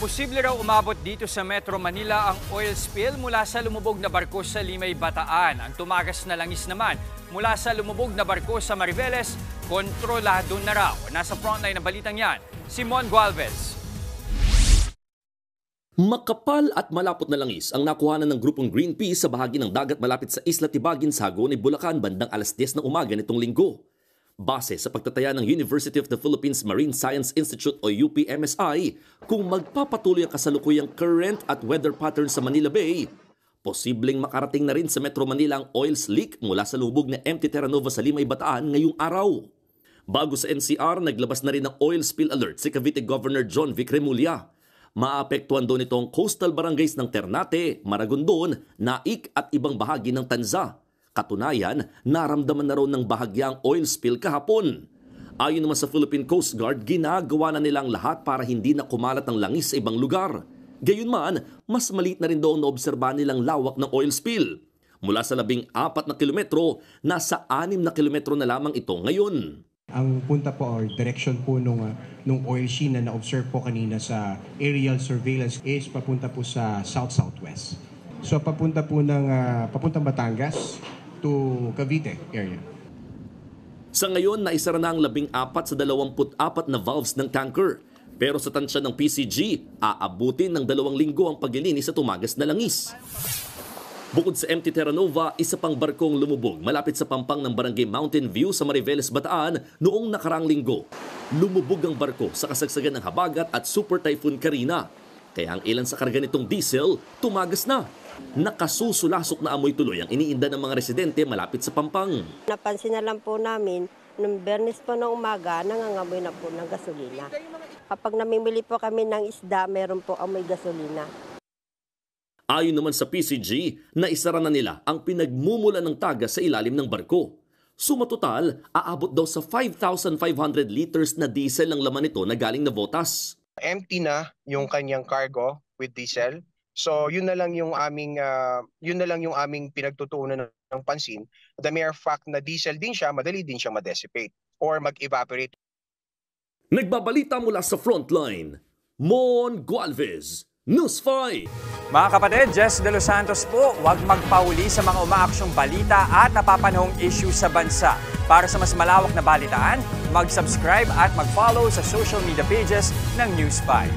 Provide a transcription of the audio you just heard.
Posible raw umabot dito sa Metro Manila ang oil spill mula sa lumubog na barko sa Limay, Bataan. Ang tumagas na langis naman mula sa lumubog na barko sa Mariveles, kontrolado na raw. Nasa frontline ng balitang yan, Simon Gualvez. Makapal at malapot na langis ang nakuhanan ng grupong Greenpeace sa bahagi ng dagat malapit sa Isla Tibagin, Saguan, Bulacan bandang alas 10 ng umaga nitong linggo. Base sa pagtataya ng University of the Philippines Marine Science Institute o UPMSI, kung magpapatuloy ang kasalukuyang current at weather pattern sa Manila Bay, posibleng makarating na rin sa Metro Manila ang oil leak mula sa lubog na MT Terra Nova sa Limay, Bataan ngayong araw. Bago sa NCR, naglabas na rin ng oil spill alert si Cavite Governor John Vic Remulla. Maapektuhan doon itong coastal barangays ng Ternate, Maragondon, Naik at ibang bahagi ng Tanza. Katunayan, naramdaman na raw ng bahagyang oil spill kahapon. Ayon naman sa Philippine Coast Guard, ginagawa na nilang lahat para hindi na kumalat ang langis sa ibang lugar. Gayunman, mas maliit na rin daw ang naobserbahan nilang lawak ng oil spill. Mula sa 14 na kilometro, nasa 6 na kilometro na lamang ito ngayon. Ang punta po or direction po nung oil sheen na na-observe po kanina sa aerial surveillance is papunta po sa south-southwest. So papuntang Batangas to Cavite area. Sa ngayon, naisara na ang 14 sa 24 na valves ng tanker. Pero sa tansya ng PCG, aabutin ng 2 linggo ang paglilinis sa tumagas na langis. Bukod sa MT Terra Nova, isa pang barkong lumubog malapit sa pampang ng Barangay Mountain View sa Mariveles, Bataan noong nakaraang linggo. Lumubog ang barko sa kasagsagan ng habagat at Super Typhoon Karina. Kaya ang ilan sa karga nitong diesel, tumagas na. Nakasusulasok na amoy tuloy ang iniinda ng mga residente malapit sa pampang. Napansin na lang po namin, nung Bernes po ng umaga, nangangamoy na po ng gasolina. Kapag namimili po kami ng isda, meron po amoy gasolina. Ayon naman sa PCG, naisara na nila ang pinagmumula ng tagas sa ilalim ng barko. Sumatotal, aabot daw sa 5,500 liters na diesel ang laman nito na galing na Votas. Empty na yung kanyang cargo with diesel. So yun na lang yung aming pinagtutuunan ng pansin. The mere fact na diesel din siya, madali din siya ma-dissipate or mag-evaporate. Nagbabalita mula sa frontline, Mon Gualvez, News 5. Mga kapatid, Jess De Los Santos po, huwag magpahuli sa mga umaaksyong balita at napapanahong issue sa bansa. Para sa mas malawak na balitaan, mag-subscribe at mag-follow sa social media pages ng News 5.